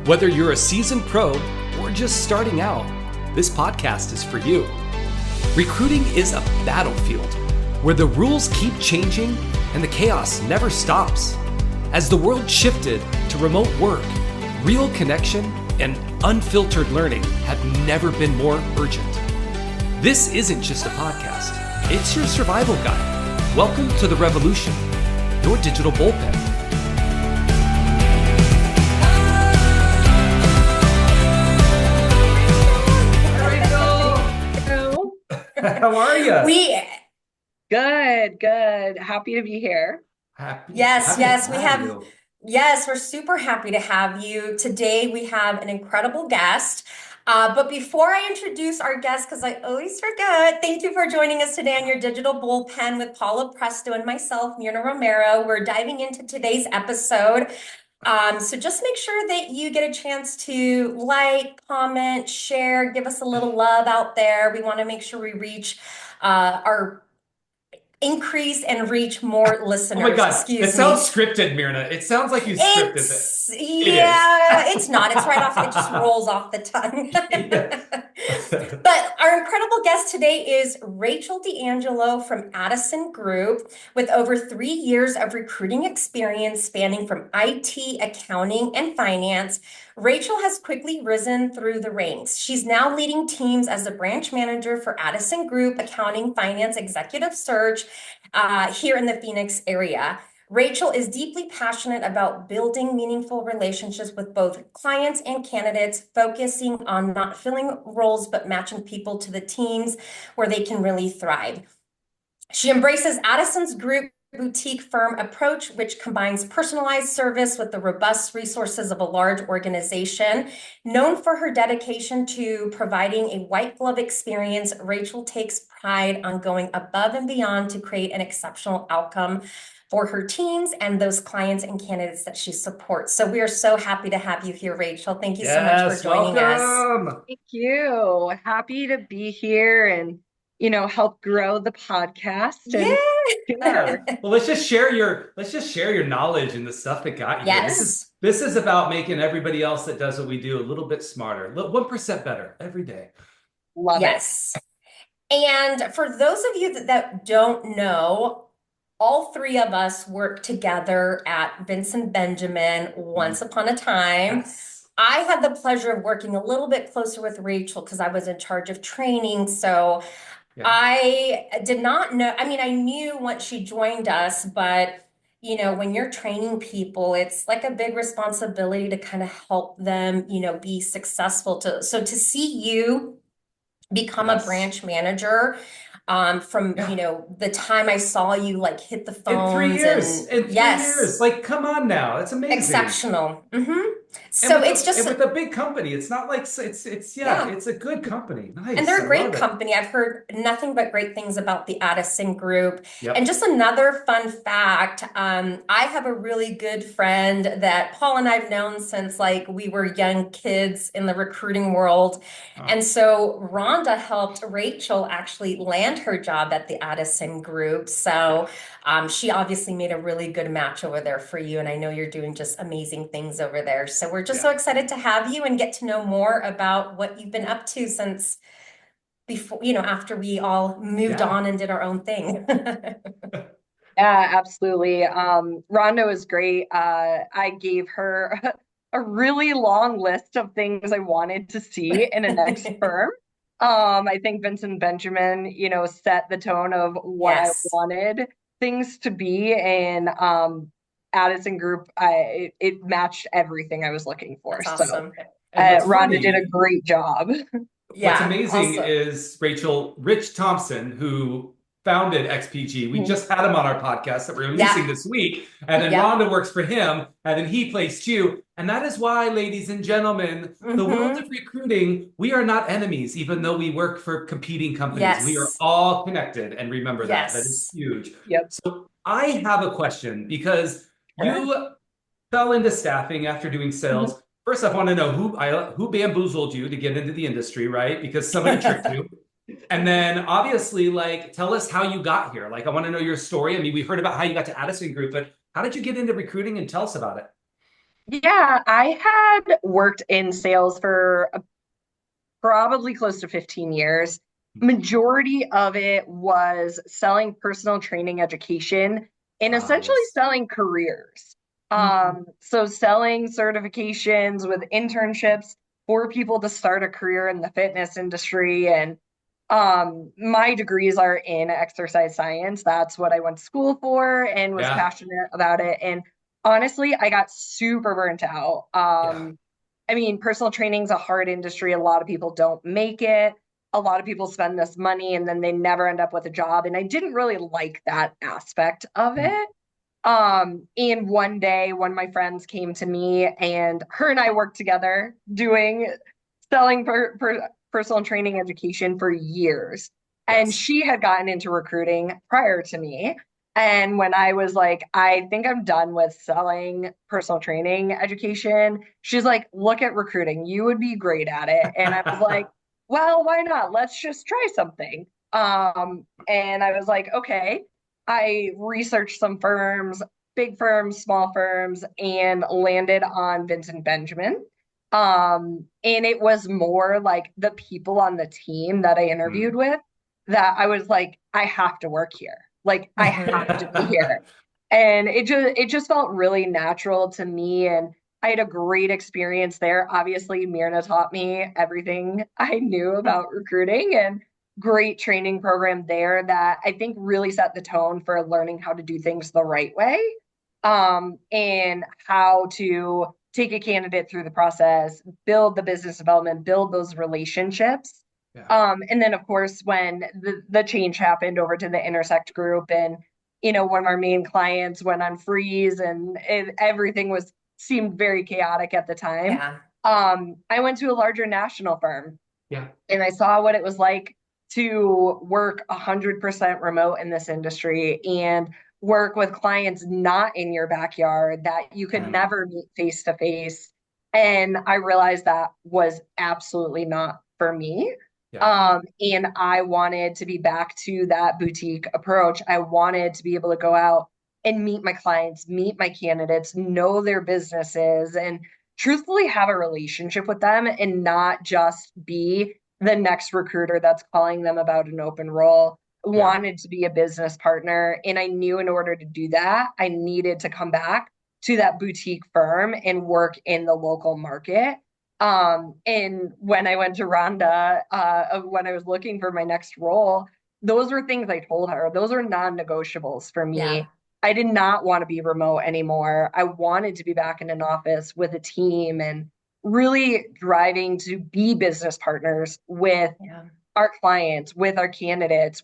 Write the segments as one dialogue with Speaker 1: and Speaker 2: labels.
Speaker 1: Whether you're a seasoned pro or just starting out, this podcast is for you. Recruiting is a battlefield where the rules keep changing and the chaos never stops. As the world shifted to remote work, real connection and unfiltered learning have never been more urgent. This isn't just a podcast, it's your survival guide. Welcome to the revolution, your digital bullpen.
Speaker 2: How are you?
Speaker 3: Good. Happy to be here.
Speaker 2: Yes, we're super happy to have you. Today we have an incredible guest. But before I introduce our guest, because I always forget, thank you for joining us today on your Digital Bullpen with Paula Presto and myself, Myrna Romero. We're diving into today's episode. So just make sure that you get a chance to like, comment, share, give us a little love out there. We want to make sure we reach increase and reach more listeners.
Speaker 1: Oh my God, it sounds scripted, Myrna. It sounds like you scripted it.
Speaker 2: It's not. It's right off. It just rolls off the tongue. But our incredible guest today is Rachael D'Angelo from Addison Group, with over 3 years of recruiting experience spanning from IT, accounting, and finance. Rachael has quickly risen through the ranks. She's now leading teams as a branch manager for Addison Group, accounting, finance, executive search here in the Phoenix area. Rachael is deeply passionate about building meaningful relationships with both clients and candidates, focusing on not filling roles, but matching people to the teams where they can really thrive. She embraces Addison's Group boutique firm approach, which combines personalized service with the robust resources of a large organization. Known for her dedication to providing a white glove experience, Rachael takes pride on going above and beyond to create an exceptional outcome for her teams and those clients and candidates that she supports. So we are so happy to have you here, Rachael. Thank you so much for joining us.
Speaker 3: Thank you. Happy to be here and help grow the podcast.
Speaker 1: Well, let's just share your knowledge and the stuff that got you.
Speaker 2: Yes.
Speaker 1: This is about making everybody else that does what we do a little bit smarter, 1% better every day.
Speaker 3: Love it.
Speaker 2: And for those of you that don't know, all three of us worked together at Vincent Benjamin once upon a time.
Speaker 1: Yes.
Speaker 2: I had the pleasure of working a little bit closer with Rachael because I was in charge of training. So I did not know, I knew once she joined us, but when you're training people, it's like a big responsibility to kind of help them, be successful. So to see you become a branch manager, from the time I saw you like hit the phones
Speaker 1: in 3 years. In 3 years, like come on now, it's amazing,
Speaker 2: exceptional. So it's just
Speaker 1: with a big company. It's not like it's a good company. Nice.
Speaker 2: And they're a great company. I've heard nothing but great things about the Addison Group.
Speaker 1: Yep.
Speaker 2: And just another fun fact, I have a really good friend that Paul and I've known since like we were young kids in the recruiting world. Oh. And so Rhonda helped Rachael actually land her job at the Addison Group. So she obviously made a really good match over there for you. And I know you're doing just amazing things over there. So we're just so excited to have you and get to know more about what you've been up to since before, after we all moved on and did our own thing.
Speaker 3: Yeah, absolutely. Rhonda was great. I gave her a really long list of things I wanted to see in a next firm. I think Vincent Benjamin, set the tone of what I wanted things to be, and Addison Group, it matched everything I was looking for.
Speaker 2: That's awesome.
Speaker 3: So Rhonda did a great job.
Speaker 1: What's amazing is Rich Thompson, who founded XPG. We just had him on our podcast that we're releasing this week. And then Rhonda works for him, and then he placed you. And that is why, ladies and gentlemen, the world of recruiting, we are not enemies, even though we work for competing companies.
Speaker 2: Yes.
Speaker 1: We are all connected. And remember that.
Speaker 2: Yes.
Speaker 1: That is huge.
Speaker 3: Yep.
Speaker 1: So I have a question, because you fell into staffing after doing sales. First, I want to know who bamboozled you to get into the industry, right? Because somebody tricked you. And then obviously, tell us how you got here. I want to know your story. We heard about how you got to Addison Group, but how did you get into recruiting, and tell us about it?
Speaker 3: Yeah, I had worked in sales for probably close to 15 years. Majority of it was selling personal training education and
Speaker 1: Ah,
Speaker 3: essentially
Speaker 1: yes.
Speaker 3: selling careers.
Speaker 2: Mhm.
Speaker 3: So selling certifications with internships for people to start a career in the fitness industry. And my degrees are in exercise science. That's what I went to school for and was
Speaker 1: Yeah.
Speaker 3: passionate about it. And honestly, I got super burnt out.
Speaker 1: Yeah.
Speaker 3: I mean, personal training is a hard industry. A lot of people don't make it. A lot of people spend this money and then they never end up with a job. And I didn't really like that aspect of
Speaker 1: Mm.
Speaker 3: it. And one day, one of my friends came to me, and her and I worked together doing selling personal training education for years. And
Speaker 1: Yes.
Speaker 3: she had gotten into recruiting prior to me. And when I was like, I think I'm done with selling personal training education, she's like, look at recruiting. You would be great at it. And I was like, well, why not? Let's just try something. And I was like, okay. I researched some firms, big firms, small firms, and landed on Vincent Benjamin. And it was more like the people on the team that I interviewed
Speaker 1: Mm.
Speaker 3: with that I was like, I have to work here. Like I have to be
Speaker 2: Mhm.
Speaker 3: here. And it just felt really natural to me. And I had a great experience there. Obviously, Myrna taught me everything I knew about recruiting and great training program there that I think really set the tone for learning how to do things the right way, and how to take a candidate through the process, build the business development, build those relationships.
Speaker 1: Yeah.
Speaker 3: And then, of course, when the change happened over to the Intersect Group, and one of our main clients went on freeze, and everything was seemed very chaotic at the time.
Speaker 2: Yeah.
Speaker 3: I went to a larger national firm,
Speaker 1: Yeah.
Speaker 3: and I saw what it was like to work 100% remote in this industry and work with clients not in your backyard that you could
Speaker 1: Mm.
Speaker 3: never meet face to face. And I realized that was absolutely not for me.
Speaker 1: Yeah.
Speaker 3: And I wanted to be back to that boutique approach. I wanted to be able to go out and meet my clients, meet my candidates, know their businesses, and truthfully have a relationship with them and not just be the next recruiter that's calling them about an open role.
Speaker 1: Yeah.
Speaker 3: Wanted to be a business partner. And I knew in order to do that, I needed to come back to that boutique firm and work in the local market. And when I went to Rhonda, when I was looking for my next role, those were things I told her. Those are non-negotiables for
Speaker 2: Yeah.
Speaker 3: me. I did not want to be remote anymore. I wanted to be back in an office with a team and really driving to be business partners with
Speaker 2: Yeah.
Speaker 3: our clients, with our candidates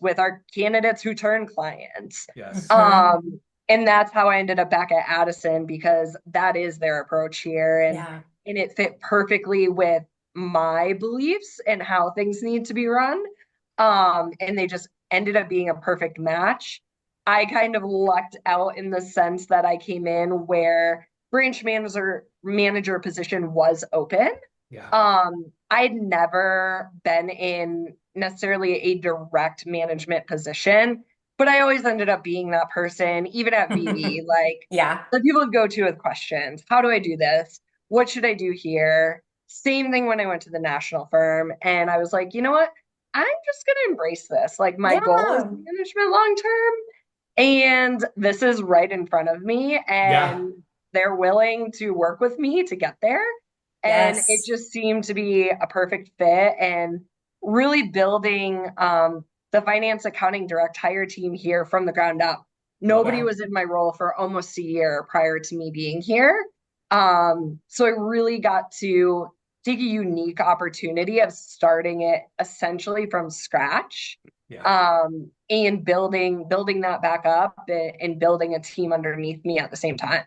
Speaker 3: who turn clients.
Speaker 1: Yes.
Speaker 2: Mhm.
Speaker 3: And that's how I ended up back at Addison, because that is their approach here.
Speaker 2: Yeah.
Speaker 3: And it fit perfectly with my beliefs and how things need to be run. And they just ended up being a perfect match. I kind of lucked out in the sense that I came in where branch manager position was open.
Speaker 1: Yeah.
Speaker 3: I'd never been in necessarily a direct management position, but I always ended up being that person, even at BD, like
Speaker 2: Yeah.
Speaker 3: the people would go to with questions. How do I do this? What should I do here? Same thing when I went to the national firm. And I was like, you know what? I'm just going to embrace this. Like, my goal is
Speaker 2: Yeah.
Speaker 3: management long term. And this is right in front of me.
Speaker 1: Yeah.
Speaker 3: And they're willing to work with me to get there. And it
Speaker 2: Yes.
Speaker 3: just seemed to be a perfect fit, and really building the finance accounting direct hire team here from the ground up.
Speaker 1: Love
Speaker 3: Nobody
Speaker 1: it.
Speaker 2: Yeah.
Speaker 3: was in my role for almost a year prior to me being here. So I really got to take a unique opportunity of starting it essentially from scratch,
Speaker 1: Yeah.
Speaker 3: and building that back up, and building a team underneath me at the same time.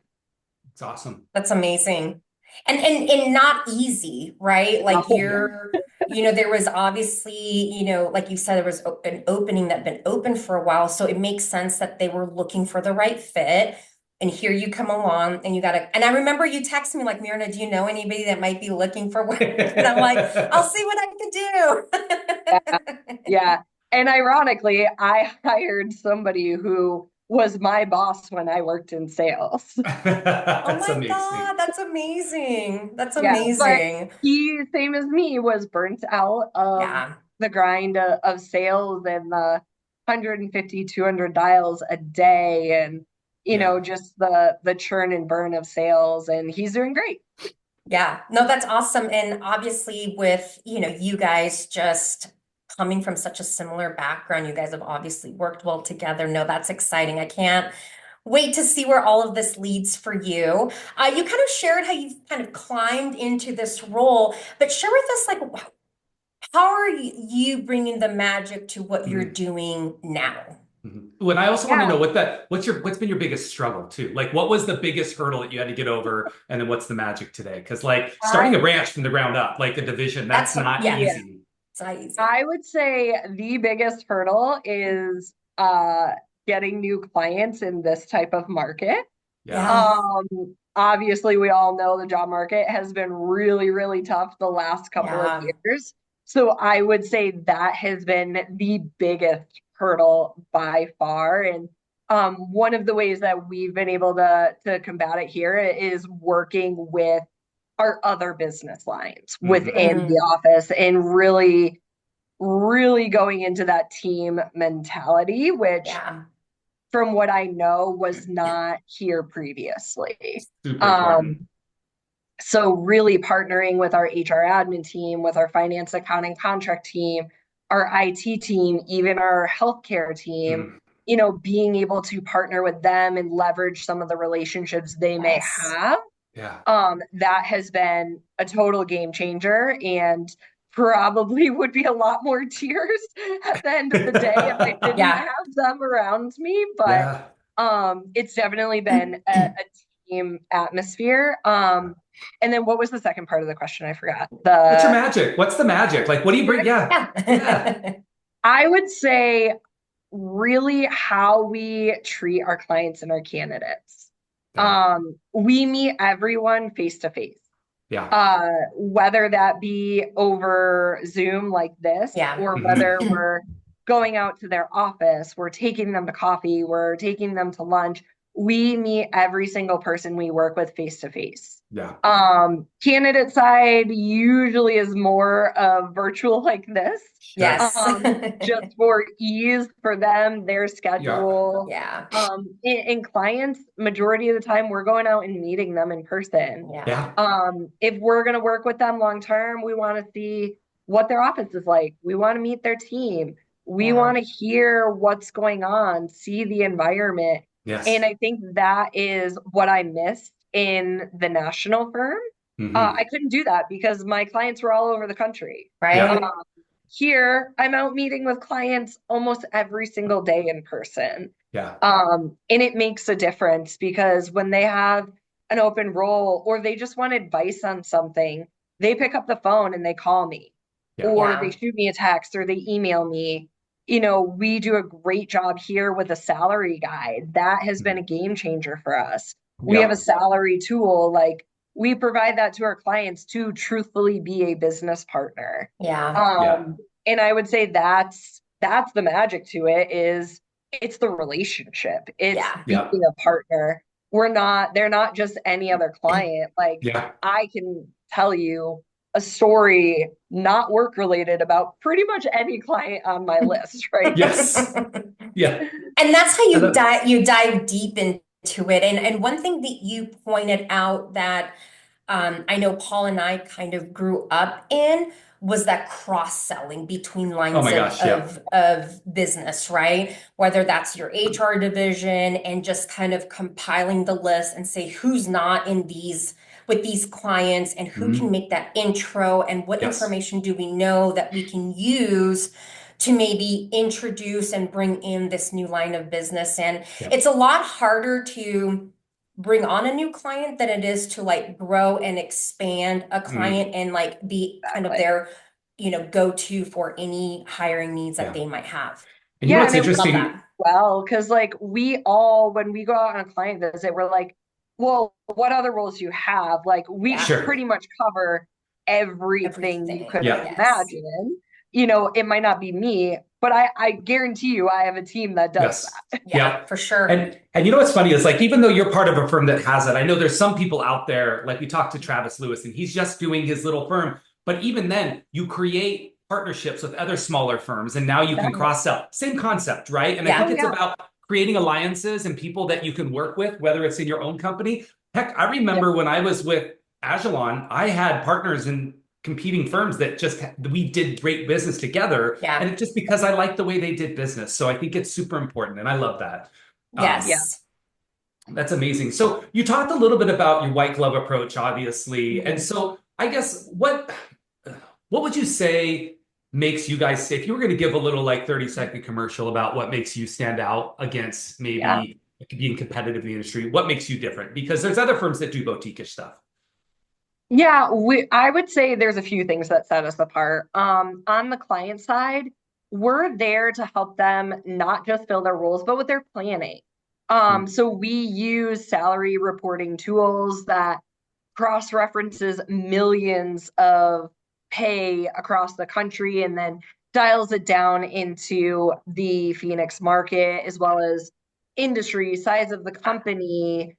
Speaker 1: It's awesome.
Speaker 2: That's amazing. And not easy, right? Like
Speaker 3: No.
Speaker 2: there was obviously, like you said, there was an opening that had been open for a while. So it makes sense that they were looking for the right fit. And here you come along and and I remember you texted me like, Myrna, do you know anybody that might be looking for work? And I'm like, I'll see what I can do.
Speaker 3: Yeah. And ironically, I hired somebody who was my boss when I worked in sales.
Speaker 2: Oh
Speaker 1: That's
Speaker 2: my
Speaker 1: amazing.
Speaker 2: God, that's amazing. That's
Speaker 3: Yeah, but
Speaker 2: amazing.
Speaker 3: he, same as me, was burnt out of
Speaker 2: Yeah.
Speaker 3: the grind of sales and the 150, 200 dials a day, and
Speaker 1: Yeah.
Speaker 3: just the churn and burn of sales, and he's doing great.
Speaker 2: Yeah. No, that's awesome. And obviously with, you guys just coming from such a similar background, you guys have obviously worked well together. No, that's exciting. I can't wait to see where all of this leads for you. You kind of shared how you've kind of climbed into this role, but share with us, like, how are you bringing the magic to what you're
Speaker 1: Mhm.
Speaker 2: doing now?
Speaker 1: When I also want to
Speaker 3: Yeah.
Speaker 1: know what's been your biggest struggle too? Like what was the biggest hurdle that you had to get over, and then what's the magic today? Because like starting a
Speaker 3: I
Speaker 1: branch from the ground up, like a division, that's not
Speaker 2: Yeah,
Speaker 3: yeah,
Speaker 1: easy.
Speaker 2: it's not easy.
Speaker 3: I would say the biggest hurdle is getting new clients in this type of market.
Speaker 1: Yeah.
Speaker 2: Yeah.
Speaker 3: Obviously, we all know the job market has been really, really tough the last couple of
Speaker 2: Yeah.
Speaker 3: years. So I would say that has been the biggest hurdle by far. And one of the ways that we've been able to combat it here is working with our other business lines
Speaker 1: Hmm.
Speaker 3: within the office and really, really going into that team mentality, which
Speaker 2: Yeah.
Speaker 3: from what I know was not here previously.
Speaker 1: Super important.
Speaker 3: Um, so really partnering with our HR admin team, with our finance, accounting, contract team, our IT team, even our healthcare team,
Speaker 1: Mm.
Speaker 3: being able to partner with them and leverage some of the relationships they may
Speaker 2: Yes.
Speaker 3: have,
Speaker 1: Yeah.
Speaker 3: that has been a total game changer, and probably would be a lot more tears at the end of the day if I didn't
Speaker 2: Yeah.
Speaker 3: have them around me. But
Speaker 1: Yeah.
Speaker 3: it's definitely been a team atmosphere. And then what was the second part of the question? I forgot.
Speaker 1: What's your magic? What's the magic? Like what do you bring? Yeah. Yeah.
Speaker 2: Yeah.
Speaker 3: I would say really how we treat our clients and our candidates.
Speaker 1: Yeah.
Speaker 3: We meet everyone face to face.
Speaker 1: Yeah.
Speaker 3: Whether that be over Zoom like this,
Speaker 2: Yeah.
Speaker 3: or whether
Speaker 1: Hmm.
Speaker 3: we're going out to their office, we're taking them to coffee, we're taking them to lunch. We meet every single person we work with face to face.
Speaker 1: Yeah.
Speaker 3: Candidate side usually is more of virtual like this,
Speaker 1: Sure.
Speaker 2: Yes.
Speaker 3: just for ease for them, their
Speaker 1: Yeah.
Speaker 3: schedule.
Speaker 2: Yeah.
Speaker 3: In clients, majority of the time, we're going out and meeting them in person.
Speaker 2: Yeah.
Speaker 1: Yeah.
Speaker 3: If we're going to work with them long term, we want to see what their office is like. We want to meet their team. We
Speaker 2: Yeah.
Speaker 3: want to hear what's going on, see the environment. And
Speaker 1: Yes.
Speaker 3: I think that is what I missed in the national firm.
Speaker 1: Hmm.
Speaker 3: I couldn't do that because my clients were all over the country.
Speaker 2: Right.
Speaker 1: Yeah.
Speaker 3: Here, I'm out meeting with clients almost every single day in person.
Speaker 1: Yeah.
Speaker 3: And it makes a difference because when they have an open role or they just want advice on something, they pick up the phone and they call me,
Speaker 1: Yeah.
Speaker 3: or they
Speaker 2: Yeah.
Speaker 3: shoot me a text, or they email me. We do a great job here with a salary guide. That has been a game changer for us. We have a
Speaker 1: Yeah.
Speaker 3: salary tool, like we provide that to our clients to truthfully be a business partner.
Speaker 2: Yeah.
Speaker 1: Yeah.
Speaker 3: And I would say that's the magic to it, is it's the relationship. It's
Speaker 2: Yeah.
Speaker 3: being
Speaker 1: Yeah.
Speaker 3: a partner. They're not just any other client. Like
Speaker 1: Yeah.
Speaker 3: I can tell you a story not work related about pretty much any client on my list, right?
Speaker 1: Yes. Yeah.
Speaker 2: And that's how
Speaker 1: And then,
Speaker 2: you dive deep into it. And one thing that you pointed out that I know Paul and I kind of grew up in was that cross-selling between
Speaker 1: oh
Speaker 2: lines
Speaker 1: my
Speaker 2: of
Speaker 1: gosh. Yeah.
Speaker 2: business, right? Whether that's your HR division and just kind of compiling the list and say who's not in these with these clients and who can
Speaker 1: Mhm.
Speaker 2: make that intro and what
Speaker 1: Yes.
Speaker 2: information do we know that we can use to maybe introduce and bring in this new line of business. And
Speaker 1: Yeah.
Speaker 2: it's a lot harder to bring on a new client than it is to like grow and expand a
Speaker 1: Mm.
Speaker 2: client and like be kind of
Speaker 3: Exactly.
Speaker 2: their, go-to for any hiring needs that
Speaker 1: Yeah.
Speaker 2: they might have.
Speaker 1: And you know
Speaker 3: Yeah,
Speaker 1: what's
Speaker 3: and it works
Speaker 2: Love
Speaker 1: interesting?
Speaker 2: that.
Speaker 3: well because like when we go out on a client visit, we're like, well, what other roles do you have? Like we
Speaker 2: Yeah.
Speaker 1: Sure.
Speaker 3: pretty much cover everything you
Speaker 2: Everything.
Speaker 3: could
Speaker 1: Yeah.
Speaker 2: Yes.
Speaker 3: imagine. it might not be me, but I guarantee you I have a team that does
Speaker 1: Yes.
Speaker 3: that.
Speaker 2: Yeah, for sure.
Speaker 1: And you know what's funny is like, even though you're part of a firm that has it, I know there's some people out there, like we talked to Travis Lewis and he's just doing his little firm. But even then you create partnerships with other smaller firms and now you can cross sell. Same concept, right? And I think it's about creating alliances and people that you can work with, whether it's in your own company. Heck, I remember when I was with Agilon, I had partners in competing firms that just we did great business together.
Speaker 2: Yeah.
Speaker 1: And it's just because I like the way they did business. So I think it's super important. And I love that.
Speaker 2: Yes.
Speaker 1: That's amazing. So you talked a little bit about your white glove approach, obviously. And so I guess what would you say makes you guys, if you were going to give a little like 30-second commercial about what makes you stand out against maybe being competitive in the industry, what makes you different? Because there's other firms that do boutique-ish stuff.
Speaker 3: Yeah, I would say there's a few things that set us apart. On the client side, we're there to help them not just fill their roles, but with their planning. So we use salary reporting tools that cross-references millions of pay across the country and then dials it down into the Phoenix market as well as industry, size of the company,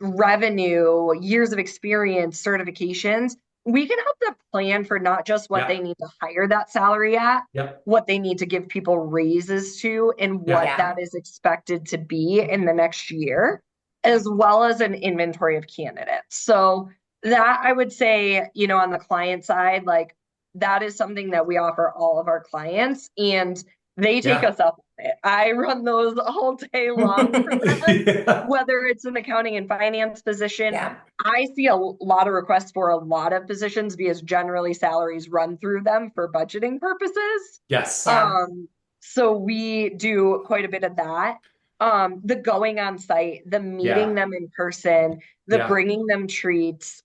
Speaker 3: revenue, years of experience, certifications. We can help them plan for not just what they need to hire that salary at, what they need to give people raises to, and what that is expected to be in the next year, as well as an inventory of candidates. So that I would say, on the client side, like that is something that we offer all of our clients and they take us up on it. I run those all day long for them, whether it's an accounting and finance position. I see a lot of requests for a lot of positions because generally salaries run through them for budgeting purposes. So we do quite a bit of that. The going on site, the meeting them in person, the bringing them treats,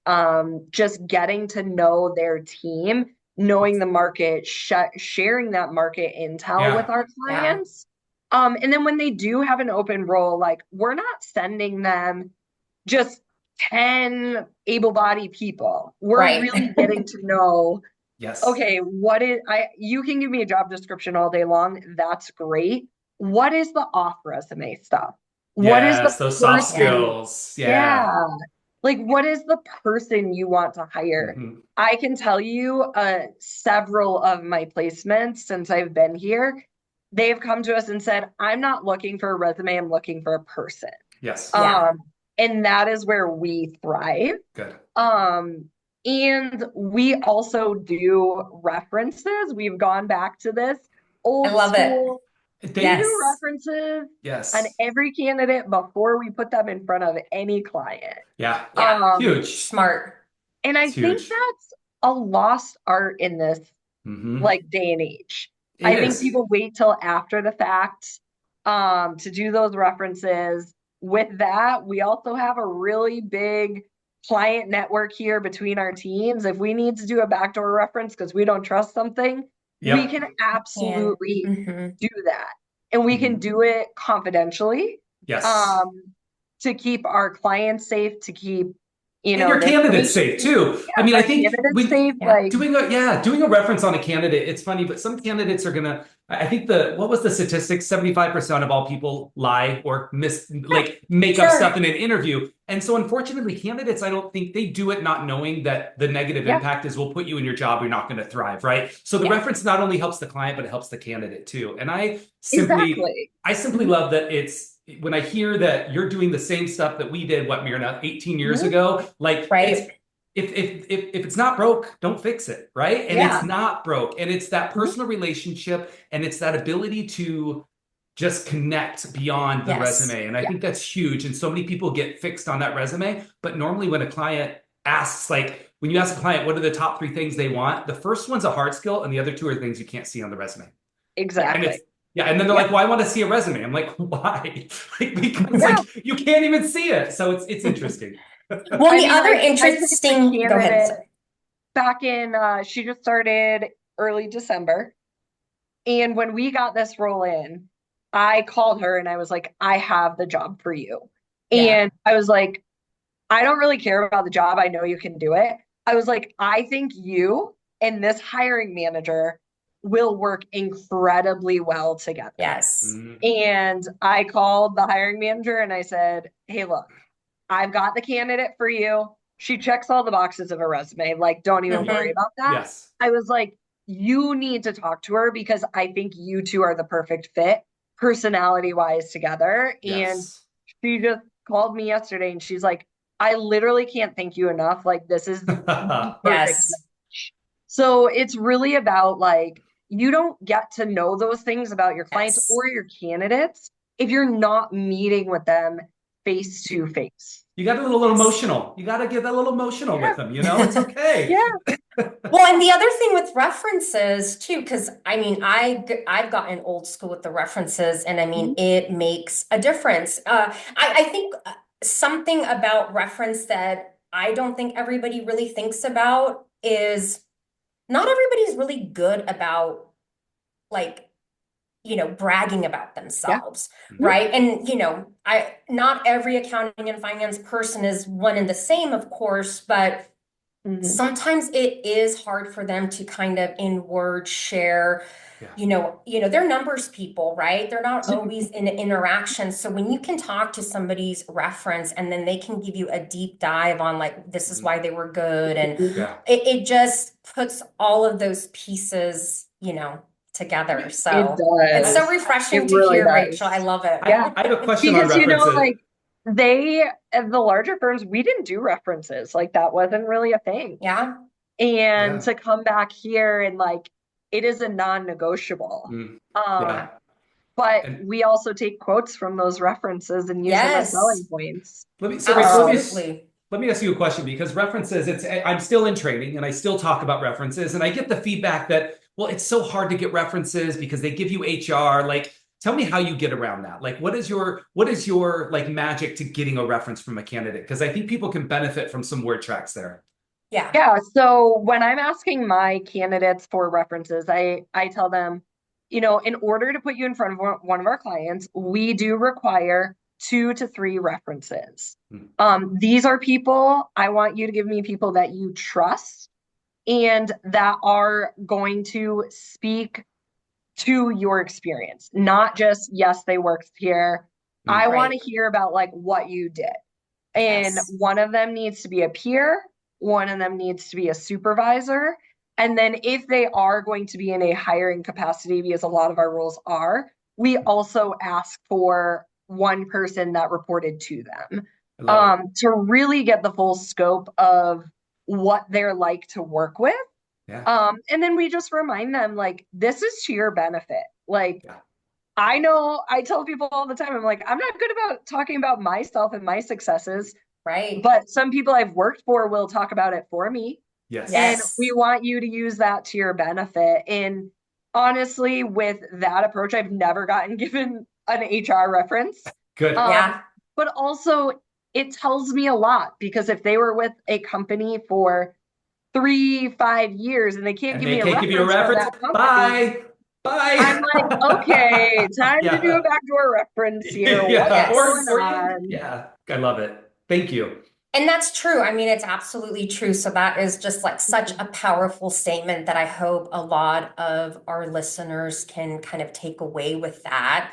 Speaker 3: just getting to know their team, knowing the market, sharing that market intel with our clients. And then when they do have an open role, like we're not sending them just 10 able-bodied people. We're really getting to know, okay, you can give me a job description all day long. That's great. What is the off resume stuff? What is
Speaker 1: those soft skills?
Speaker 3: Like, what is the person you want to hire? I can tell you several of my placements since I've been here, they've come to us and said, I'm not looking for a resume, I'm looking for a person. And that is where we thrive. And we also do references. We've gone back to this old school. They do references on every candidate before we put them in front of any client.
Speaker 1: Huge.
Speaker 2: Smart.
Speaker 3: And I think that's a lost art in this like day and age. I think people wait till after the fact to do those references. With that, we also have a really big client network here between our teams. If we need to do a backdoor reference because we don't trust something, we can absolutely do that. And we can do it confidentially to keep our clients safe, to keep
Speaker 1: and your candidates safe too. I mean, I think doing a reference on a candidate, it's funny, but some candidates are gonna. I think what was the statistic? 75% of all people lie or make up stuff in an interview. And so unfortunately, candidates, I don't think they do it not knowing that the negative impact is we'll put you in your job, you're not going to thrive, right? So the reference not only helps the client, but it helps the candidate too. And I simply love that it's. When I hear that you're doing the same stuff that we did, Myrna, 18 years ago, like if it's not broke, don't fix it, right? And it's not broke. And it's that personal relationship and it's that ability to just connect beyond the resume. And I think that's huge. And so many people get fixed on that resume. But normally when a client asks, like when you ask a client, what are the top 3 things they want? The first one's a hard skill and the other 2 are things you can't see on the resume.
Speaker 3: Exactly.
Speaker 1: And then they're like, well, I want to see a resume. I'm like, why? Because you can't even see it. So it's interesting.
Speaker 2: Well, the other interesting candidate
Speaker 3: back in, she just started early December. And when we got this role in, I called her and I was like, I have the job for you. And I was like, I don't really care about the job. I know you can do it. I was like, I think you and this hiring manager will work incredibly well together.
Speaker 2: Yes.
Speaker 3: And I called the hiring manager and I said, hey, look, I've got the candidate for you. She checks all the boxes of a resume. Like, don't even worry about that.
Speaker 1: Yes.
Speaker 3: I was like, you need to talk to her because I think you two are the perfect fit personality wise together. And
Speaker 1: Yes.
Speaker 3: she just called me yesterday and she's like, I literally can't thank you enough. Like, this is the perfect
Speaker 2: Yes.
Speaker 3: match. So it's really about like, you don't get to know those things about your clients
Speaker 2: Yes.
Speaker 3: or your candidates if you're not meeting with them face to face.
Speaker 1: You got a little emotional. You got to get a little emotional with them, you know? It's okay.
Speaker 3: Yeah.
Speaker 2: Well, and the other thing with references too, because I mean, I've gotten old school with the references, and I mean, it makes a difference. I think something about reference that I don't think everybody really thinks about is not everybody's really good about like bragging about themselves, right? And not every accounting and finance person is one and the same, of course, but sometimes it is hard for them to kind of in words share, they're numbers people, right? They're not always in interaction. So when you can talk to somebody's reference and then they can give you a deep dive on like, this is why they were good. And it just puts all of those pieces, together. So it's so refreshing to
Speaker 3: really
Speaker 2: hear,
Speaker 3: does.
Speaker 2: Rachel. I love it.
Speaker 1: I have a question on
Speaker 3: Because
Speaker 1: references.
Speaker 3: like the larger firms, we didn't do references. Like that wasn't really a thing.
Speaker 2: Yeah.
Speaker 3: And to come back here and like it is a non-negotiable. But we also take quotes from those references and use them as selling points.
Speaker 1: Let me ask you a question, because references, I'm still in training and I still talk about references, and I get the feedback that, well, it's so hard to get references because they give you HR. Like, tell me how you get around that. Like, what is your like magic to getting a reference from a candidate? Because I think people can benefit from some word tracks there.
Speaker 3: Yeah. So when I'm asking my candidates for references, I tell them, in order to put you in front of one of our clients, we do require 2 to 3 references. These are people, I want you to give me people that you trust and that are going to speak to your experience, not just, yes, they worked here. I want to hear about like what you did. And one of them needs to be a peer, one of them needs to be a supervisor. And then if they are going to be in a hiring capacity, because a lot of our roles are, we also ask for one person that reported to them to really get the full scope of what they're like to work with. And then we just remind them like, this is to your benefit. Like, I know I tell people all the time, I'm like, I'm not good about talking about myself and my successes.
Speaker 2: Right.
Speaker 3: But some people I've worked for will talk about it for me.
Speaker 1: Yes.
Speaker 3: And we want you to use that to your benefit. And honestly, with that approach, I've never gotten given an HR reference.
Speaker 1: Good.
Speaker 3: But also it tells me a lot, because if they were with a company for 3-5 years and they can't give me a reference,
Speaker 1: bye.
Speaker 3: I'm like, okay, time to do a backdoor reference here. What's going on?
Speaker 1: Yeah, I love it. Thank you.
Speaker 2: And that's true. I mean, it's absolutely true. So that is just like such a powerful statement that I hope a lot of our listeners can kind of take away with that.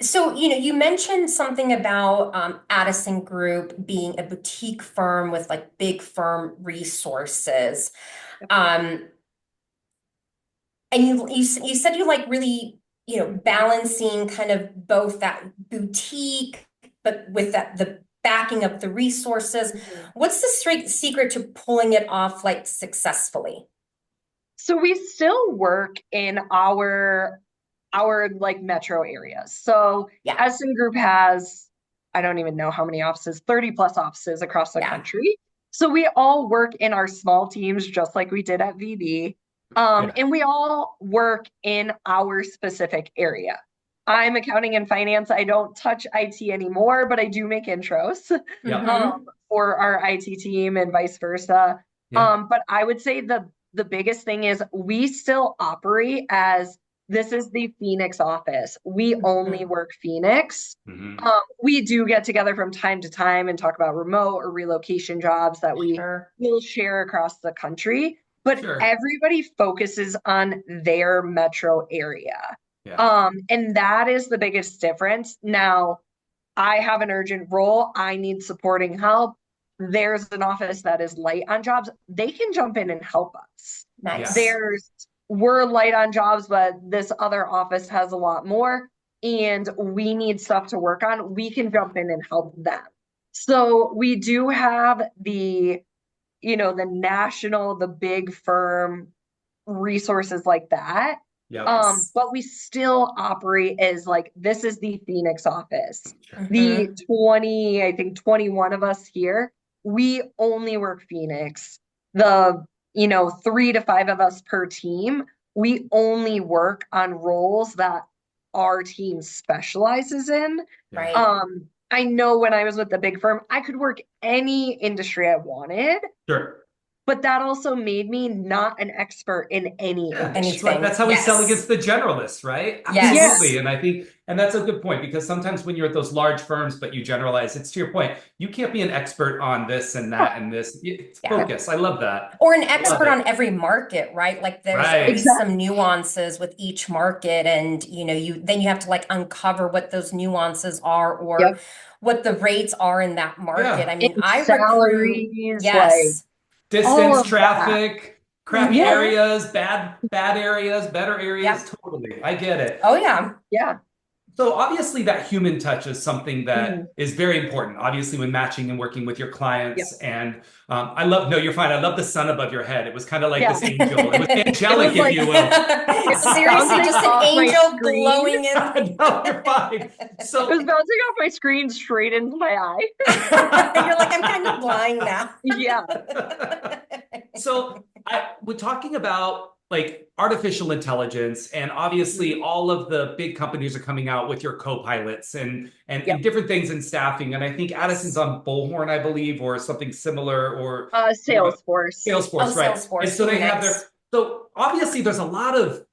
Speaker 2: So, you mentioned something about Addison Group being a boutique firm with like big firm resources. And you said you like really, balancing kind of both that boutique, but with the backing up the resources. What's the secret to pulling it off like successfully?
Speaker 3: So we still work in our like metro areas. So Addison Group has, I don't even know how many offices, 30 plus offices across the country. So we all work in our small teams, just like we did at VB. And we all work in our specific area. I'm accounting and finance. I don't touch IT anymore, but I do make intros for our IT team and vice versa. But I would say the biggest thing is we still operate as this is the Phoenix office. We only work Phoenix. We do get together from time to time and talk about remote or relocation jobs that we will share across the country. but
Speaker 1: Sure.
Speaker 3: everybody focuses on their metro area.
Speaker 1: Yeah.
Speaker 3: And that is the biggest difference. Now, I have an urgent role. I need supporting help. There's an office that is light on jobs. They can jump in and help us.
Speaker 2: Nice.
Speaker 3: We're light on jobs, but this other office has a lot more, and we need stuff to work on. We can jump in and help them. So we do have the national, the big firm resources like that.
Speaker 1: Yep.
Speaker 3: But we still operate as like, this is the Phoenix office.
Speaker 1: Sure.
Speaker 3: The 21 of us here, we only work Phoenix. The 3 to 5 of us per team, we only work on roles that our team specializes in.
Speaker 2: Right.
Speaker 3: I know when I was with the big firm, I could work any industry I wanted.
Speaker 1: Sure.
Speaker 3: But that also made me not an expert in any industry.
Speaker 2: Anything.
Speaker 1: That's how we
Speaker 2: Yes.
Speaker 1: sell against the generalists, right?
Speaker 2: Yes.
Speaker 1: Absolutely. And I think, and that's a good point, because sometimes when you're at those large firms, but you generalize, it's to your point, you can't be an expert on this and that and this. It's focus. I love that.
Speaker 2: Or an expert on every market, right? Like there's always some nuances with each market, and then you have to like uncover what those nuances are, or what the rates are in that market.
Speaker 3: Yeah.
Speaker 2: I mean,
Speaker 3: I recruit,
Speaker 2: yes.
Speaker 1: Distance, traffic, crappy
Speaker 3: Yeah.
Speaker 1: areas, bad areas, better areas. Totally. I get it.
Speaker 2: Oh, yeah.
Speaker 3: Yeah.
Speaker 1: So obviously that human touch is something that is very important, obviously, when matching and working with your clients. And you're fine. I love the sun above your head. It was kind of like this angel. It was angelic, if you will.
Speaker 2: Seriously, just an angel glowing in.
Speaker 1: No, you're fine. So
Speaker 3: it was bouncing off my screen straight into my eye.
Speaker 2: You're like, I'm kind of blind now.
Speaker 3: Yeah.
Speaker 1: So we're talking about like artificial intelligence, and obviously all of the big companies are coming out with your co-pilots and different things in staffing. And I think Addison's on Bullhorn, I believe, or something similar, or
Speaker 3: Salesforce.
Speaker 1: Salesforce, right?
Speaker 2: Salesforce,
Speaker 1: and so they have so obviously there's a lot of,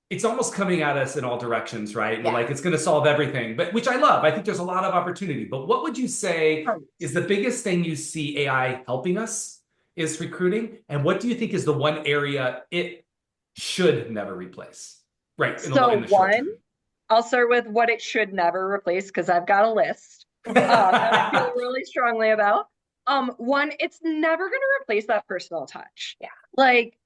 Speaker 1: it's almost coming at us in all directions, right?
Speaker 2: Yeah.
Speaker 1: Like it's going to solve everything, but which I love. I think there's a lot of opportunity. But what would you say is the biggest thing you see AI helping us is recruiting? And what do you think is the one area it should never replace? Right. In the short term.
Speaker 3: I'll start with what it should never replace, because I've got a list that I feel really strongly about. One, it's never going to replace that personal touch.
Speaker 2: Yeah.
Speaker 3: Like,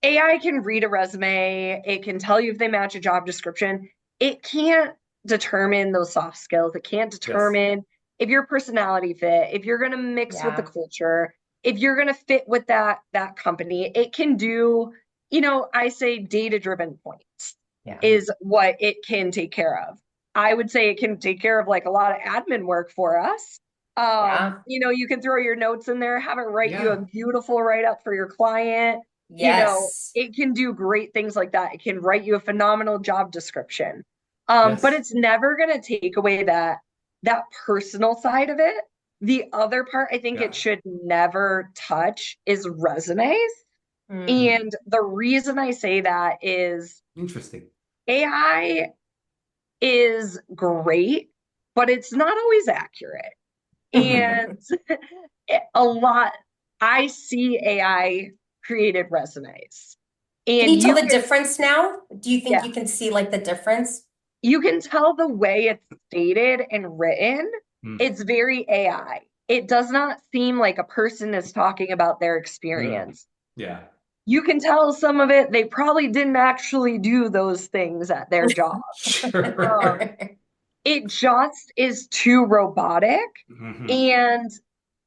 Speaker 3: AI can read a resume. It can tell you if they match a job description. It can't determine those soft skills. It can't determine if your personality fit, if you're going to mix with the culture, if you're going to fit with that company. It can do, I say data-driven points is what it can take care of. I would say it can take care of like a lot of admin work for us. You can throw your notes in there, have it write you a beautiful write-up for your client.
Speaker 2: Yes.
Speaker 3: It can do great things like that. It can write you a phenomenal job description. But it's never going to take away that personal side of it. The other part I think it should never touch is resumes. And the reason I say that is
Speaker 1: interesting.
Speaker 3: AI is great, but it's not always accurate. And I see AI created resumes. And
Speaker 2: can you tell the difference now? Do you think you can see like the difference?
Speaker 3: You can tell the way it's stated and written. It's very AI. It does not seem like a person is talking about their experience.
Speaker 1: Yeah.
Speaker 3: You can tell some of it, they probably didn't actually do those things at their job. It just is too robotic. And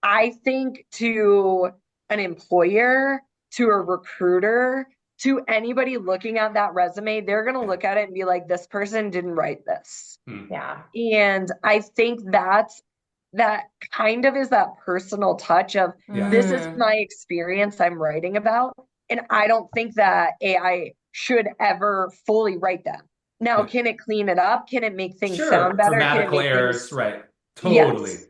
Speaker 3: I think to an employer, to a recruiter, to anybody looking at that resume, they're going to look at it and be like, this person didn't write this.
Speaker 2: Yeah.
Speaker 3: And I think that kind of is that personal touch of this is my experience I'm writing about. And I don't think that AI should ever fully write them. Now, can it clean it up? Can it make things sound better?
Speaker 1: Grammatical errors, right. Totally.
Speaker 3: Yes,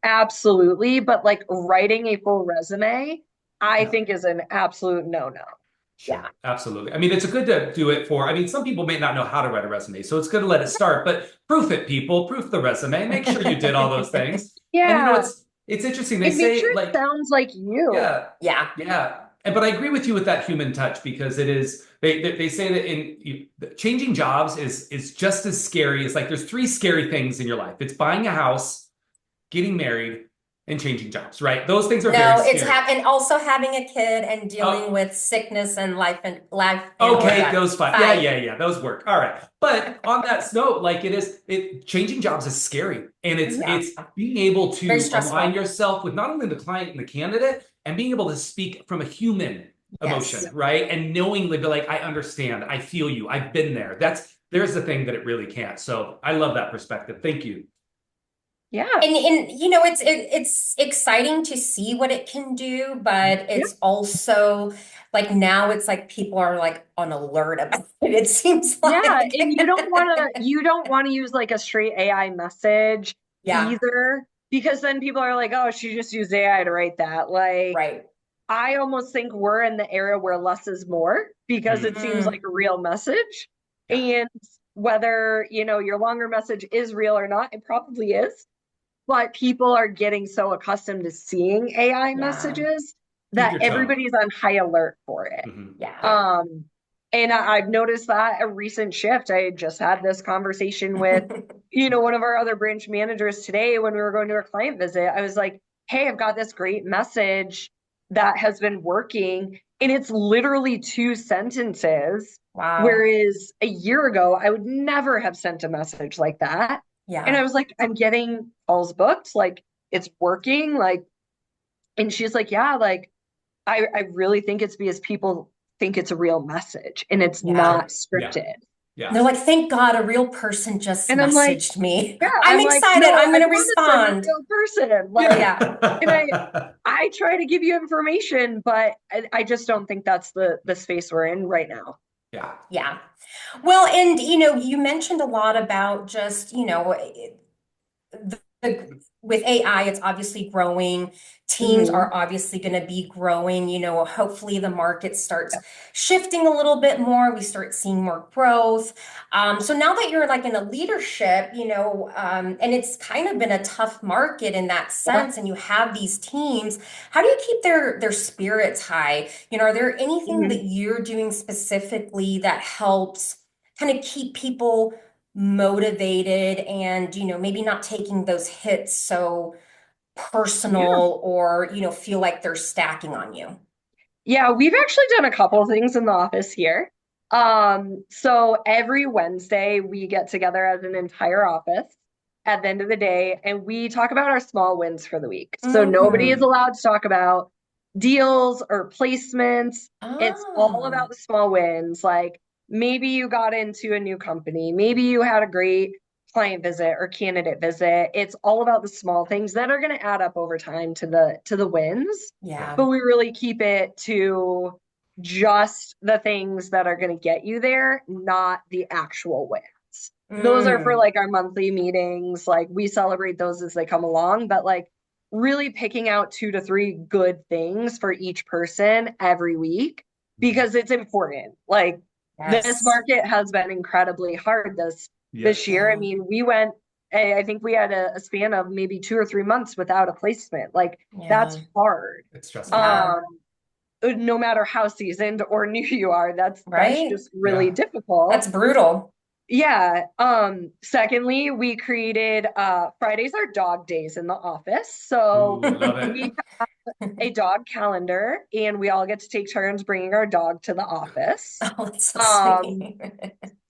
Speaker 3: absolutely. But like writing a full resume, I think is an absolute no-no.
Speaker 1: Sure. Yeah, absolutely. I mean, it's good to do it some people may not know how to write a resume, so it's good to let it start, but proof it, people. Proof the resume. Make sure you did all those things.
Speaker 3: Yeah.
Speaker 1: And it's interesting. They
Speaker 3: say, make sure it sounds like you.
Speaker 1: Yeah. but I agree with you with that human touch, because it is, they say that changing jobs is just as scary as, like, there's three scary things in your life. It's buying a house, getting married, and changing jobs, right? Those things are very
Speaker 2: No, it's
Speaker 1: scary.
Speaker 2: and also having a kid and dealing
Speaker 1: Oh,
Speaker 2: with sickness and life and
Speaker 1: okay,
Speaker 2: ordeal.
Speaker 1: those fine. Yeah,
Speaker 2: Fine.
Speaker 1: yeah, yeah, those work. All right. But on that note, like, changing jobs is scary. And
Speaker 2: Yeah,
Speaker 1: it's being able
Speaker 2: very
Speaker 1: to align
Speaker 2: stressful.
Speaker 1: yourself with not only the client and the candidate, and being able to speak from a human
Speaker 2: Yes.
Speaker 1: emotion, right? And knowingly be like, I understand, I feel you, I've been there. There's the thing that it really can't. So I love that perspective. Thank you.
Speaker 3: Yeah.
Speaker 2: And it's exciting to see what it can do, but
Speaker 3: Yeah.
Speaker 2: it's also like now it's like people are like on alert about it. It seems
Speaker 3: Yeah.
Speaker 2: like.
Speaker 3: And you don't want to use like a straight AI message
Speaker 2: Yeah,
Speaker 3: either, because then people are like, oh, she just used AI to write that. Like,
Speaker 2: right.
Speaker 3: I almost think we're in the era where less is more, because it seems
Speaker 2: Mm,
Speaker 3: like a real message.
Speaker 1: Yeah.
Speaker 3: And whether, your longer message is real or not, it probably is. But people are getting so accustomed to seeing AI
Speaker 2: yeah,
Speaker 3: messages
Speaker 1: Keep
Speaker 3: that
Speaker 1: your tone.
Speaker 3: everybody's on high alert for it.
Speaker 2: yeah.
Speaker 1: Yeah.
Speaker 3: And I've noticed that a recent shift. I just had this conversation with, one of our other branch managers today when we were going to a client visit. I was like, hey, I've got this great message that has been working, and it's literally two sentences.
Speaker 2: Wow.
Speaker 3: Whereas a year ago, I would never have sent a message like that. And I
Speaker 2: Yeah.
Speaker 3: was like, I'm getting calls booked, like it's working. Like, and she's like, yeah, like I really think it's because people think it's a real message and it's
Speaker 2: Yeah.
Speaker 3: not
Speaker 1: Sure. Yeah.
Speaker 3: scripted.
Speaker 2: And they're
Speaker 1: Yeah.
Speaker 2: like, thank God a real person just
Speaker 3: And I'm like,
Speaker 2: messaged me.
Speaker 3: yeah,
Speaker 2: I'm
Speaker 3: I'm like,
Speaker 2: excited.
Speaker 3: no,
Speaker 2: I'm
Speaker 3: I
Speaker 2: going to
Speaker 3: promise I'm a
Speaker 2: respond.
Speaker 3: real person. Like,
Speaker 2: Yeah.
Speaker 3: and I try to give you information, but I just don't think that's the space we're in right now.
Speaker 1: Yeah.
Speaker 2: Yeah. Well, and you mentioned a lot about just, with AI, it's obviously growing. Teams
Speaker 3: Mhm.
Speaker 2: are obviously going to be growing. Hopefully the market starts shifting a little bit more. We start seeing more growth. So now that you're like in a leadership, and it's kind of been a tough market in that
Speaker 3: Yeah.
Speaker 2: sense, and you have these teams, how do you keep their spirits high? Are there anything
Speaker 3: Mhm.
Speaker 2: that you're doing specifically that helps kind of keep people motivated and maybe not taking those hits so
Speaker 3: Yeah.
Speaker 2: personal or feel like they're stacking on you?
Speaker 3: Yeah, we've actually done a couple of things in the office here. So every Wednesday we get together as an entire office at the end of the day and we talk about our small wins for the week. So nobody is
Speaker 2: Mm-hmm.
Speaker 3: allowed to talk about deals or placements. It's all
Speaker 2: Ah,
Speaker 3: about the small wins. Like maybe you got into a new company, maybe you had a great client visit or candidate visit. It's all about the small things that are going to add up over time to the wins,
Speaker 1: Yeah.
Speaker 3: but
Speaker 2: yeah.
Speaker 3: we really keep it to just the things that are going to get you there, not the actual wins. Those are for
Speaker 2: Mm,
Speaker 3: like our monthly meetings. Like we celebrate those as they come along, but like really picking out 2 to 3 good things for each person every week because it's important. Like this
Speaker 2: yes.
Speaker 3: market has been incredibly hard this
Speaker 1: Yes.
Speaker 3: year. I
Speaker 2: Yeah.
Speaker 3: mean, I think we had a span of maybe 2 or 3 months without a placement. Like that's
Speaker 2: Yeah.
Speaker 3: hard.
Speaker 1: It's stressful.
Speaker 2: Yeah.
Speaker 3: Um, no matter how seasoned or new you are, that's
Speaker 2: Right?
Speaker 3: just really
Speaker 1: Yeah.
Speaker 3: difficult.
Speaker 2: That's brutal.
Speaker 3: Yeah. Secondly, we created Fridays are dog days in the office. So
Speaker 1: Ooh, I love it.
Speaker 3: we a dog calendar and we all get to take turns bringing our dog to the office.
Speaker 2: Oh, that's so
Speaker 3: Um,
Speaker 2: sweet.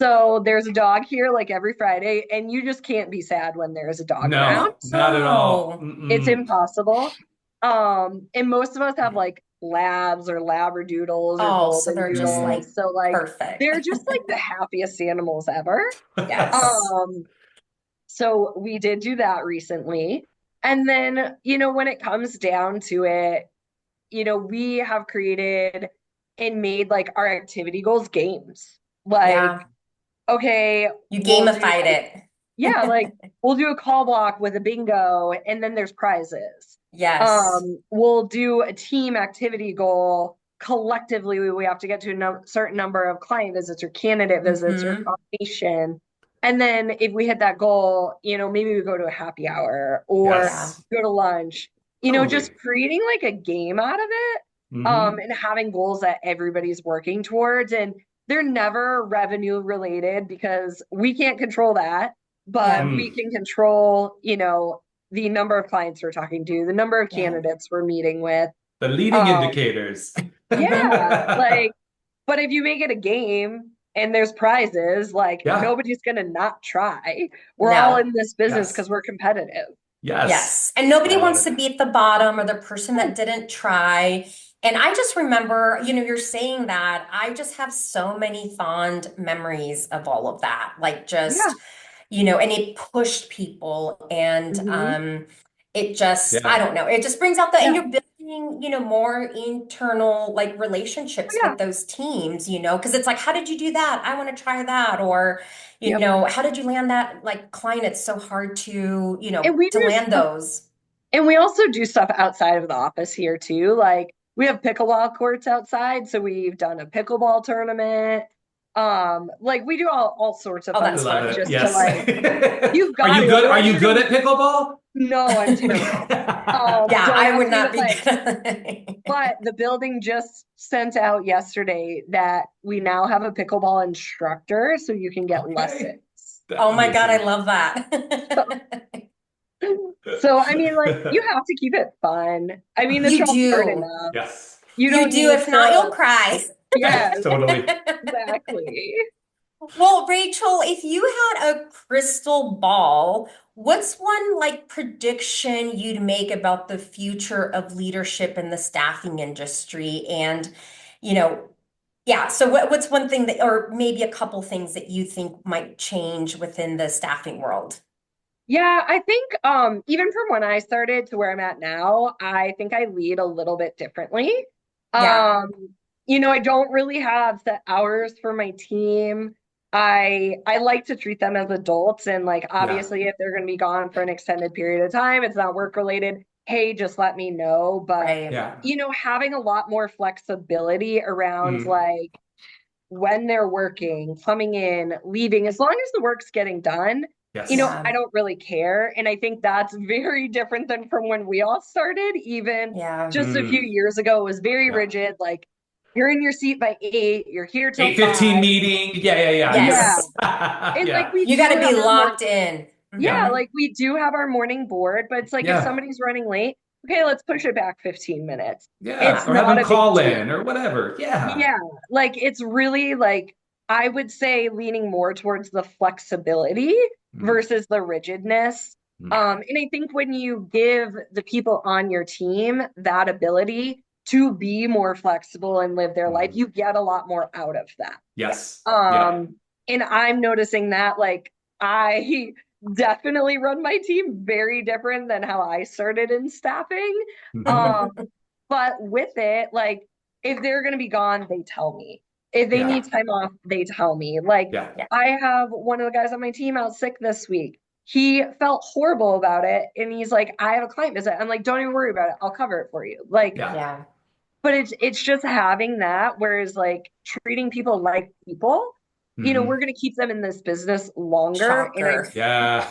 Speaker 3: so there's a dog here like every Friday, and you just can't be sad when there's a dog around.
Speaker 1: No, not at all.
Speaker 2: No.
Speaker 3: It's
Speaker 1: Mm-mm.
Speaker 3: impossible. And most of us have like labs or labradoodles or
Speaker 2: Oh, so
Speaker 3: golden
Speaker 2: they're just
Speaker 3: doodles.
Speaker 2: like
Speaker 3: So like
Speaker 2: perfect.
Speaker 3: they're just like the happiest animals ever.
Speaker 2: Yes.
Speaker 3: Um, so we did do that recently. And then, when it comes down to it, we have created and made like our activity goals games. Like,
Speaker 2: Yeah.
Speaker 3: okay,
Speaker 2: You
Speaker 3: we'll do
Speaker 2: gamified
Speaker 3: like,
Speaker 2: it.
Speaker 3: yeah, like we'll do a call block with a bingo and then there's prizes.
Speaker 2: Yes.
Speaker 3: We'll do a team activity goal. Collectively, we have to get to a certain number of client visits or candidate visits or
Speaker 2: Hmm.
Speaker 3: combination. And then if we hit that goal, maybe we go to a happy hour or
Speaker 2: Yeah.
Speaker 1: Yes,
Speaker 3: go to lunch. Just
Speaker 1: totally.
Speaker 3: creating like a game out of it and having goals that everybody's working towards. And they're never revenue related because we can't control that, but we can control, the number of clients we're talking to, the number of candidates we're meeting with.
Speaker 4: The leading indicators.
Speaker 3: Yeah, but if you make it a game and there's prizes, nobody's gonna not try. We're all in this business because we're competitive.
Speaker 2: Yes. And nobody wants to be at the bottom or the person that didn't try. And I just remember, you're saying that. I just have so many fond memories of all of that. And it pushed people and it just, I don't know, it just brings out and you're building, more internal relationships with those teams, because it's like, how did you do that? I want to try that. Or, how did you land that client? It's so hard to, to land those.
Speaker 3: And we also do stuff outside of the office here too. Like we have pickleball courts outside. So we've done a pickleball tournament. We do all sorts of fun stuff just to you've got
Speaker 4: Are you good at pickleball?
Speaker 3: No, I'm terrible.
Speaker 2: I would not be good.
Speaker 3: But the building just sent out yesterday that we now have a pickleball instructor so you can get lessons.
Speaker 2: Oh my God, I love that.
Speaker 3: So I mean, you have to keep it fun. I mean, the show's hard enough.
Speaker 4: Yes.
Speaker 3: You
Speaker 2: do. If not, you'll cry.
Speaker 3: Yes,
Speaker 4: totally.
Speaker 3: Exactly.
Speaker 2: Well, Rachael, if you had a crystal ball, what's one prediction you'd make about the future of leadership in the staffing industry? And, so what's one thing or maybe a couple things that you think might change within the staffing world?
Speaker 3: Yeah, I think even from when I started to where I'm at now, I think I lead a little bit differently. I don't really have set hours for my team. I like to treat them as adults and obviously if they're going to be gone for an extended period of time, it's not work related. Hey, just let me know. But having a lot more flexibility around when they're working, coming in, leaving, as long as the work's getting done. I don't really care. And I think that's very different than from when we all started. Even just a few years ago, it was very rigid. You're in your seat by 8, you're here till
Speaker 4: 8:15 meeting.
Speaker 2: Yes.
Speaker 3: And
Speaker 2: you got to be locked in.
Speaker 3: Yeah, we do have our morning board, but it's if somebody's running late, okay, let's push it back 15 minutes.
Speaker 4: Or have them call in or whatever.
Speaker 3: Yeah. It's really I would say leaning more towards the flexibility versus the rigidness. And I think when you give the people on your team that ability to be more flexible and live their life, you get a lot more out of that.
Speaker 4: Yes.
Speaker 3: And I'm noticing that I definitely run my team very different than how I started in staffing. But with it, if they're going to be gone, they tell me. If they need time off, they tell me. I have one of the guys on my team out sick this week. He felt horrible about it. And he's like, I have a client visit. I'm like, don't even worry about it. I'll cover it for you. But it's just having that, whereas treating people like people, we're going to keep them in this business longer.
Speaker 2: Shocker.
Speaker 3: And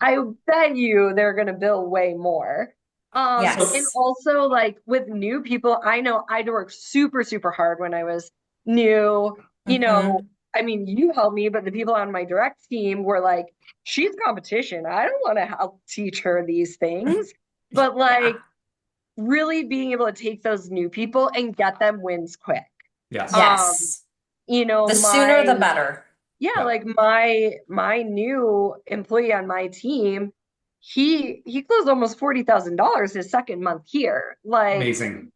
Speaker 3: I bet you they're going to bill way more. And also with new people, I know I had to work super, super hard when I was new, I mean, you helped me, but the people on my direct team were like, she's competition. I don't want to help teach her these things, but really being able to take those new people and get them wins quick.
Speaker 2: Yes.
Speaker 3: The
Speaker 2: sooner the better.
Speaker 3: Yeah. My new employee on my team, he closed almost $40,000 his second month here.
Speaker 4: Amazing.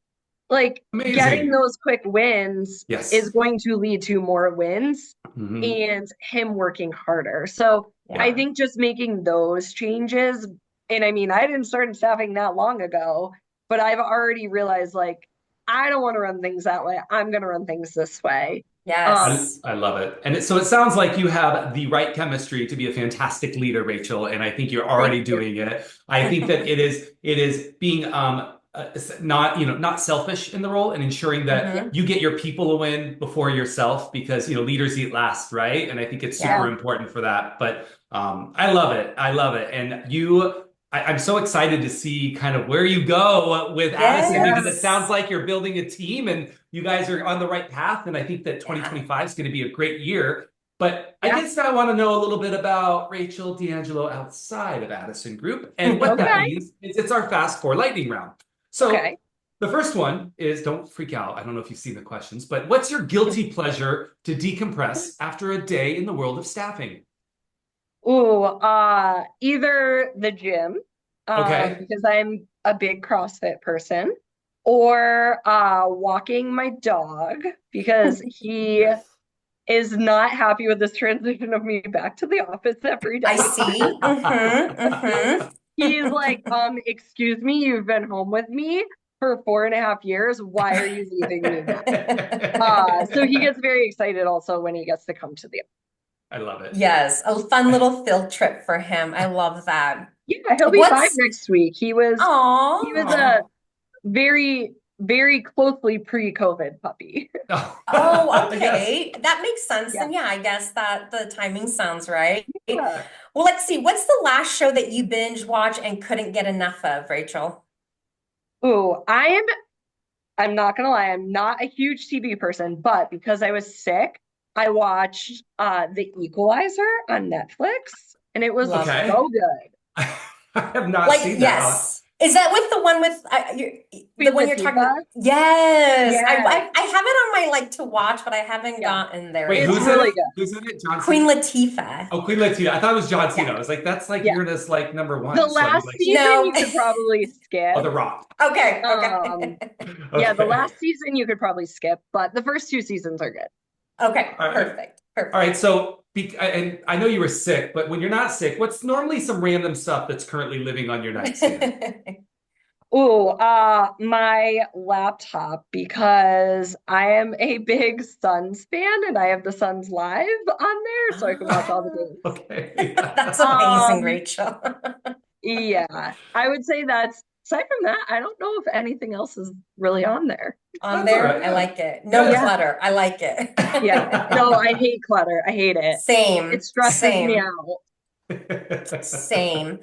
Speaker 3: Getting those quick wins is going to lead to more wins and him working harder. So I think just making those changes, and I mean, I didn't start in staffing that long ago, but I've already realized I don't want to run things that way. I'm going to run things this way.
Speaker 2: Yes.
Speaker 4: I love it. And so it sounds like you have the right chemistry to be a fantastic leader, Rachel. And I think you're already doing it. I think that it is being not selfish in the role and ensuring that you get your people a win before yourself, because leaders eat last, right? And I think it's super important for that. But I love it. And I'm so excited to see kind of where you go with Addison, because it
Speaker 2: Yes.
Speaker 4: sounds like you're building a team and you guys are on the right path. And I think that 2025 is going to be a great year. But I guess I want to know a little bit about Rachael D'Angelo outside of Addison Group. And what that means is it's our Fast Four lightning round. So the first one is, don't freak out. I don't know if you've seen the questions, but what's your guilty pleasure to decompress after a day in the world of staffing?
Speaker 3: Ooh, either the gym, because I'm a big CrossFit person, or walking my dog because he is not happy with this transition of me back to the office every day.
Speaker 2: I see.
Speaker 3: He's like, excuse me, you've been home with me for 4.5 years. Why are you leaving me now? So he gets very excited also when he gets to come to the office.
Speaker 4: I love it.
Speaker 2: Yes, a fun little field trip for him. I love that.
Speaker 3: Yeah, he'll be 5 next week. He was a very, very closely pre-COVID puppy.
Speaker 2: Oh, okay. That makes sense. And yeah, I guess that the timing sounds right.
Speaker 3: Yeah.
Speaker 2: Well, let's see. What's the last show that you binge watch and couldn't get enough of, Rachael?
Speaker 3: Ooh, I'm not gonna lie, I'm not a huge TV person, but because I was sick, I watched The Equalizer on Netflix, and it was so good.
Speaker 4: I have not seen that.
Speaker 2: Is that with the one with the one you're talking about? Yes. I have it on my to watch, but I haven't gotten there.
Speaker 4: Wait,
Speaker 3: who's really good?
Speaker 4: Who's in it? John
Speaker 2: Queen
Speaker 4: Cena?
Speaker 2: Latifah.
Speaker 4: Oh, Queen Latifah. I thought it was John Cena. I was like, that's like Uranus number one.
Speaker 3: The last season you could probably skip.
Speaker 4: Oh, The Rock.
Speaker 2: Okay.
Speaker 3: Yeah, the last season you could probably skip, but the first 2 seasons are good.
Speaker 2: Okay, perfect.
Speaker 4: All right, so and I know you were sick, but when you're not sick, what's normally some random stuff that's currently living on your nightstand?
Speaker 3: Ooh, my laptop, because I am a big Suns fan and I have the Suns live on there, so I can watch all the games.
Speaker 4: Okay.
Speaker 2: That's amazing, Rachael.
Speaker 3: Yeah, I would say that's, aside from that, I don't know if anything else is really on there.
Speaker 2: I like it. No clutter. I like it.
Speaker 3: Yeah. No, I hate clutter. I hate it.
Speaker 2: Same.
Speaker 3: It stresses me out.
Speaker 2: Same.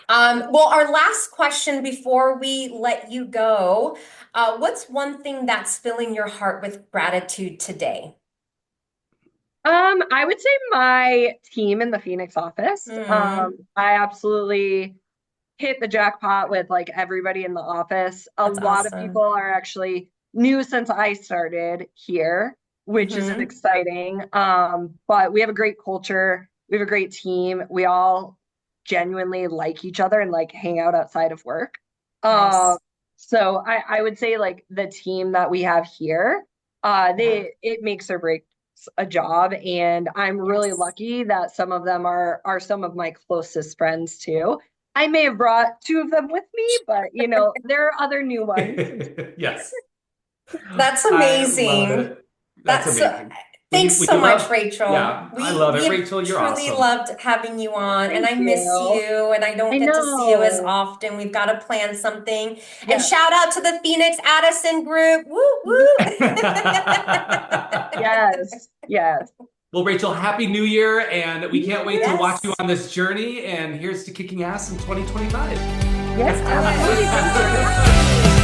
Speaker 2: Well, our last question before we let you go, what's one thing that's filling your heart with gratitude today?
Speaker 3: I would say my team in the Phoenix office. I absolutely hit the jackpot with everybody in the office. A lot of people are actually new since I started here, which is exciting. But we have a great culture. We have a great team. We all genuinely like each other and hang out outside of work. So I would say the team that we have here, it makes or breaks a job. And I'm really lucky that some of them are some of my closest friends too. I may have brought 2 of them with me, but there are other new ones.
Speaker 4: Yes.
Speaker 2: That's amazing.
Speaker 4: That's amazing.
Speaker 2: Thanks so much, Rachael.
Speaker 4: Yeah, I love it. Rachael, you're awesome.
Speaker 2: We truly loved having you on, and I miss you, and I don't get to see you as often. We've got to plan something. Yeah. And shout out to the Phoenix Addison Group. Woo, woo.
Speaker 3: Yes.
Speaker 4: Well, Rachael, Happy New Year, and we can't wait to watch you on this journey, and here's to kicking ass in 2025.
Speaker 3: Yes, absolutely.